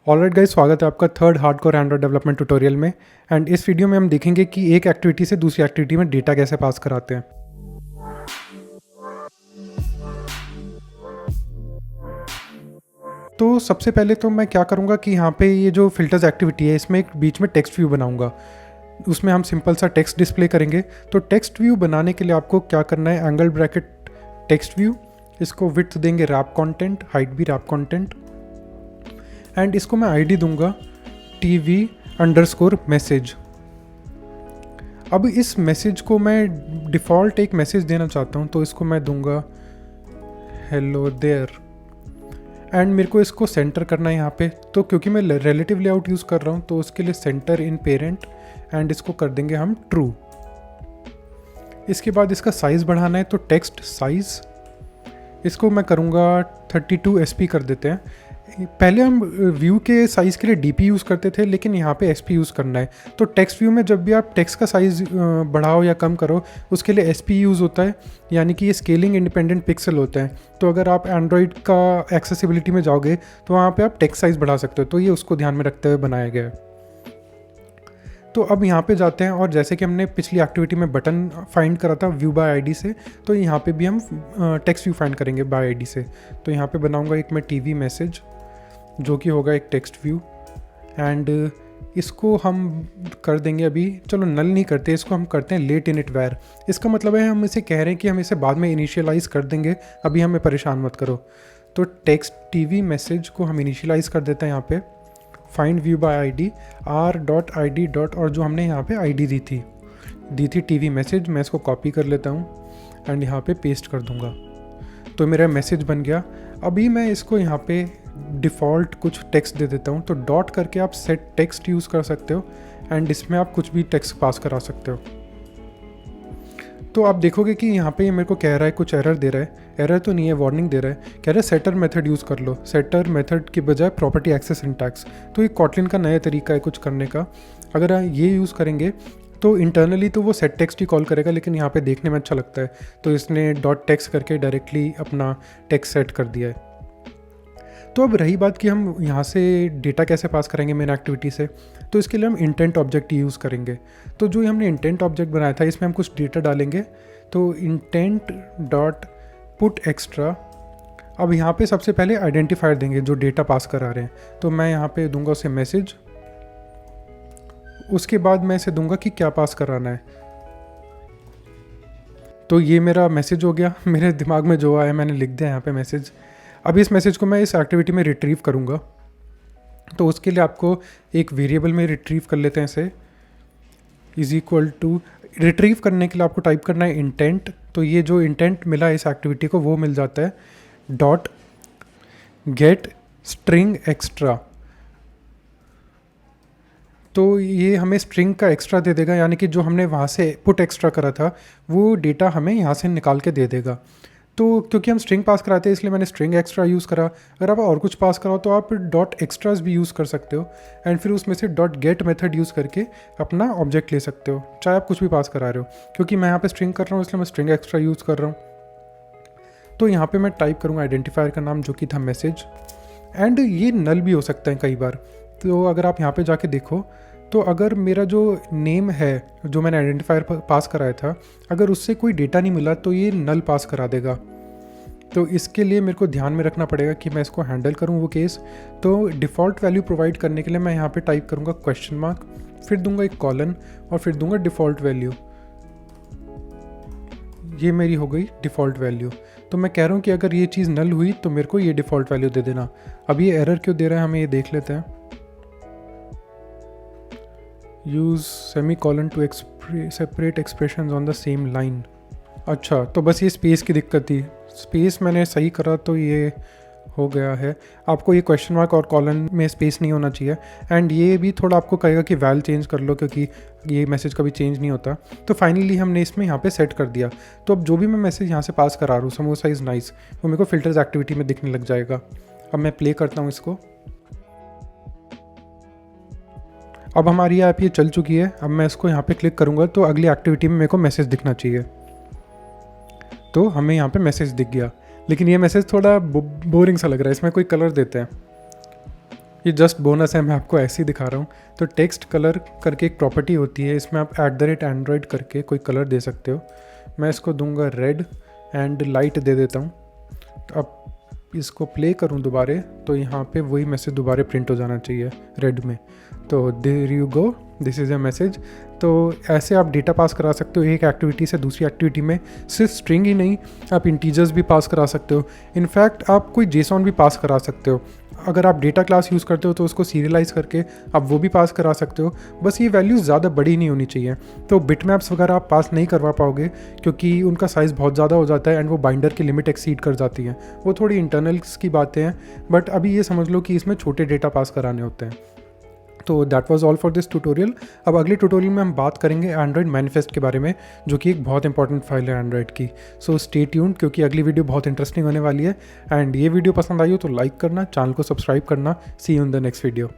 Alright guys, स्वागत है आपका third hardcore Android development tutorial में। एंड इस वीडियो में हम देखेंगे कि एक एक्टिविटी से दूसरी एक्टिविटी में डेटा कैसे पास कराते हैं। तो सबसे पहले तो मैं क्या करूँगा कि यहाँ पे ये जो फिल्टर्स एक्टिविटी है इसमें एक बीच में टेक्स्ट व्यू बनाऊँगा। उसमें हम सिंपल सा टेक्स्ट डिस्प्ले करेंगे। तो टेक्स्ट व्यू बनाने के लिए आपको क्या करना है, एंगल ब्रैकेट टेक्स्ट व्यू, इसको विड्थ देंगे रैप कंटेंट, हाइट भी रैप कंटेंट, एंड इसको मैं आईडी दूंगा TV_मैसेज। अब इस मैसेज को मैं डिफ़ॉल्ट एक मैसेज देना चाहता हूँ, तो इसको मैं दूंगा हेलो देयर। एंड मेरे को इसको सेंटर करना है यहाँ पे। तो क्योंकि मैं रिलेटिव लेआउट यूज़ कर रहा हूँ तो उसके लिए सेंटर इन पेरेंट, एंड इसको कर देंगे हम ट्रू। इसके बाद इसका साइज़ बढ़ाना है, तो टेक्स्ट साइज़ इसको मैं करूँगा 32 SP कर देते हैं। पहले हम व्यू के साइज़ के लिए DP यूज़ करते थे, लेकिन यहाँ पे SP यूज़ करना है। तो टेक्स्ट व्यू में जब भी आप टेक्स्ट का साइज़ बढ़ाओ या कम करो उसके लिए SP यूज़ होता है, यानी कि ये स्केलिंग इंडिपेंडेंट पिक्सल होता है। तो अगर आप एंड्रॉयड का एक्सेसिबिलिटी में जाओगे तो वहाँ पे आप टेक्स्ट साइज़ बढ़ा सकते हो, तो ये उसको ध्यान में रखते हुए बनाया गया है। तो अब यहाँ पे जाते हैं, और जैसे कि हमने पिछली एक्टिविटी में बटन फाइंड करा था व्यू बाय आईडी से, तो यहाँ पे भी हम टेक्स्ट व्यू फाइंड करेंगे बाय आईडी से। तो यहाँ पे बनाऊँगा एक मैं TV मैसेज, जो कि होगा एक टेक्स्ट व्यू, एंड इसको हम कर देंगे अभी, चलो नल नहीं करते, इसको हम करते हैं लेट इनिट वैर। इसका मतलब है हम इसे कह रहे हैं कि हम इसे बाद में इनिशियलाइज़ कर देंगे, अभी हमें परेशान मत करो। तो टेक्स्ट TV मैसेज को हम इनिशियलाइज़ कर देते हैं यहाँ पे find view bye ID r.id. और जो हमने यहाँ पे आईडी दी थी TV मैसेज, मैं इसको कॉपी कर लेता हूँ एंड यहाँ पे पेस्ट कर दूँगा। तो मेरा मैसेज बन गया। अभी मैं इसको यहाँ पे डिफ़ॉल्ट कुछ टेक्स्ट दे देता हूँ। तो डॉट करके आप सेट टेक्स्ट यूज़ कर सकते हो, एंड इसमें आप कुछ भी टेक्स्ट पास करा सकते हो। तो आप देखोगे कि यहाँ पे ये मेरे को कह रहा है, कुछ एरर दे रहा है। एरर तो नहीं है, वार्निंग दे रहा है, कह रहा है सेटर मेथड यूज़ कर लो। सेटर मेथड के बजाय प्रॉपर्टी एक्सेस सिंटैक्स। तो ये कॉटलिन का नया तरीका है कुछ करने का। अगर ये यूज़ करेंगे तो इंटरनली तो वो सेट टेक्स्ट ही कॉल करेगा, लेकिन यहाँ पे देखने में अच्छा लगता है, तो इसने डॉट टेक्स्ट करके डायरेक्टली अपना टेक्स्ट सेट कर दिया है। तो अब रही बात कि हम यहाँ से डेटा कैसे पास करेंगे मेन एक्टिविटी से, तो इसके लिए हम इंटेंट ऑब्जेक्ट यूज़ करेंगे। तो जो हमने इंटेंट ऑब्जेक्ट बनाया था इसमें हम कुछ डेटा डालेंगे। तो इंटेंट डॉट पुट एक्स्ट्रा। अब यहाँ पे सबसे पहले आइडेंटिफायर देंगे जो डेटा पास करा रहे हैं। तो मैं यहाँ पे दूंगा उसे मैसेज, उसके बाद मैं इसे दूंगा कि क्या पास कराना है। तो ये मेरा मैसेज हो गया, मेरे दिमाग में जो आया मैंने लिख दिया यहाँ पे मैसेज। अब इस मैसेज को मैं इस एक्टिविटी में रिट्रीव करूँगा। तो उसके लिए आपको एक वेरिएबल में रिट्रीव कर लेते हैं इसे, इज इक्वल टू, रिट्रीव करने के लिए आपको टाइप करना है इंटेंट। तो ये जो इंटेंट मिला इस एक्टिविटी को वो मिल जाता है डॉट गेट स्ट्रिंग एक्स्ट्रा। तो ये हमें स्ट्रिंग का एक्स्ट्रा दे देगा, यानी कि जो हमने वहाँ से पुट एक्स्ट्रा करा था वो डेटा हमें यहाँ से निकाल के दे देगा। तो क्योंकि हम स्ट्रिंग पास कराते हैं इसलिए मैंने स्ट्रिंग एक्स्ट्रा यूज़ करा। अगर आप और कुछ पास कराओ तो आप डॉट एक्स्ट्रास भी यूज़ कर सकते हो, एंड फिर उसमें से डॉट गेट मेथड यूज़ करके अपना ऑब्जेक्ट ले सकते हो, चाहे आप कुछ भी पास करा रहे हो। क्योंकि मैं यहाँ पे स्ट्रिंग कर रहा हूँ इसलिए मैं स्ट्रिंग एक्स्ट्रा यूज़ कर रहा हूँ। तो यहाँ पे मैं टाइप करूँगा आइडेंटिफायर का नाम जो कि था मैसेज, एंड ये नल भी हो सकता है कई बार। तो अगर आप यहाँ पे जाके देखो तो अगर मेरा जो नेम है जो मैंने आइडेंटिफायर पास कराया था, अगर उससे कोई डेटा नहीं मिला तो ये नल पास करा देगा। तो इसके लिए मेरे को ध्यान में रखना पड़ेगा कि मैं इसको हैंडल करूँ वो केस। तो डिफ़ॉल्ट वैल्यू प्रोवाइड करने के लिए मैं यहाँ पे टाइप करूँगा क्वेश्चन मार्क, फिर दूंगा एक कॉलन और फिर दूंगा डिफ़ॉल्ट वैल्यू। ये मेरी हो गई डिफ़ॉल्ट वैल्यू। तो मैं कह रहा हूँ कि अगर ये चीज़ नल हुई तो मेरे को ये डिफ़ॉल्ट वैल्यू दे देना। अब ये एरर क्यों दे रहा है हमें ये देख लेते हैं। Use semicolon to separate expressions on the same line. अच्छा, तो बस ये स्पेस की दिक्कत थी, स्पेस मैंने सही करा तो ये हो गया है। आपको ये क्वेश्चन मार्क और कॉलन में स्पेस नहीं होना चाहिए, एंड ये भी थोड़ा आपको कहेगा कि वैल चेंज कर लो, क्योंकि ये मैसेज कभी चेंज नहीं होता। तो फाइनली हमने इसमें यहाँ पे सेट कर दिया। तो अब जो भी मैं मैसेज यहाँ से पास करा रहा हूँ, समोसा इज़ नाइस, वो मेरे को फिल्टर्स एक्टिविटी में दिखने लग जाएगा। अब मैं प्ले करता हूँ इसको। अब हमारी ऐप ये चल चुकी है। अब मैं इसको यहाँ पे क्लिक करूँगा तो अगली एक्टिविटी में मेरे को मैसेज दिखना चाहिए। तो हमें यहाँ पे मैसेज दिख गया, लेकिन ये मैसेज थोड़ा बोरिंग सा लग रहा है, इसमें कोई कलर देते हैं। ये जस्ट बोनस है, मैं आपको ऐसे ही दिखा रहा हूँ। तो टेक्स्ट कलर करके एक प्रॉपर्टी होती है, इसमें आप @android करके कोई कलर दे सकते हो। मैं इसको दूंगा रेड एंड लाइट दे देता हूँ। तो अब इसको प्ले करूँ दोबारे तो यहाँ पे वही मैसेज दोबारा प्रिंट हो जाना चाहिए रेड में। तो there you go, this is a message. तो ऐसे आप डेटा पास करा सकते हो एक एक्टिविटी से दूसरी एक्टिविटी में। सिर्फ स्ट्रिंग ही नहीं, आप इंटीजर्स भी पास करा सकते हो। इनफैक्ट आप कोई जेसॉन भी पास करा सकते हो। अगर आप डेटा क्लास यूज़ करते हो तो उसको सीरियलाइज़ करके आप वो भी पास करा सकते हो। बस ये वैल्यूज़ ज़्यादा बड़ी नहीं होनी चाहिए। तो बिटमैप्स वगैरह आप पास नहीं करवा पाओगे क्योंकि उनका साइज़ बहुत ज़्यादा हो जाता है एंड वो बाइंडर की लिमिट एक्सीड कर जाती है। वो थोड़ी इंटरनल्स की बातें हैं, बट अभी ये समझ लो कि इसमें छोटे डेटा पास कराने होते हैं। तो that was all for this tutorial. अब अगले ट्यूटोरियल में हम बात करेंगे एंड्रॉयड मैनिफेस्ट के बारे में, जो कि एक बहुत इंपॉर्टेंट फाइल है एंड्रॉयड की। सो स्टे ट्यून्ड, क्योंकि अगली वीडियो बहुत इंटरेस्टिंग होने वाली है। एंड ये वीडियो पसंद आई हो तो लाइक करना, चैनल को सब्सक्राइब करना। See you in the next video.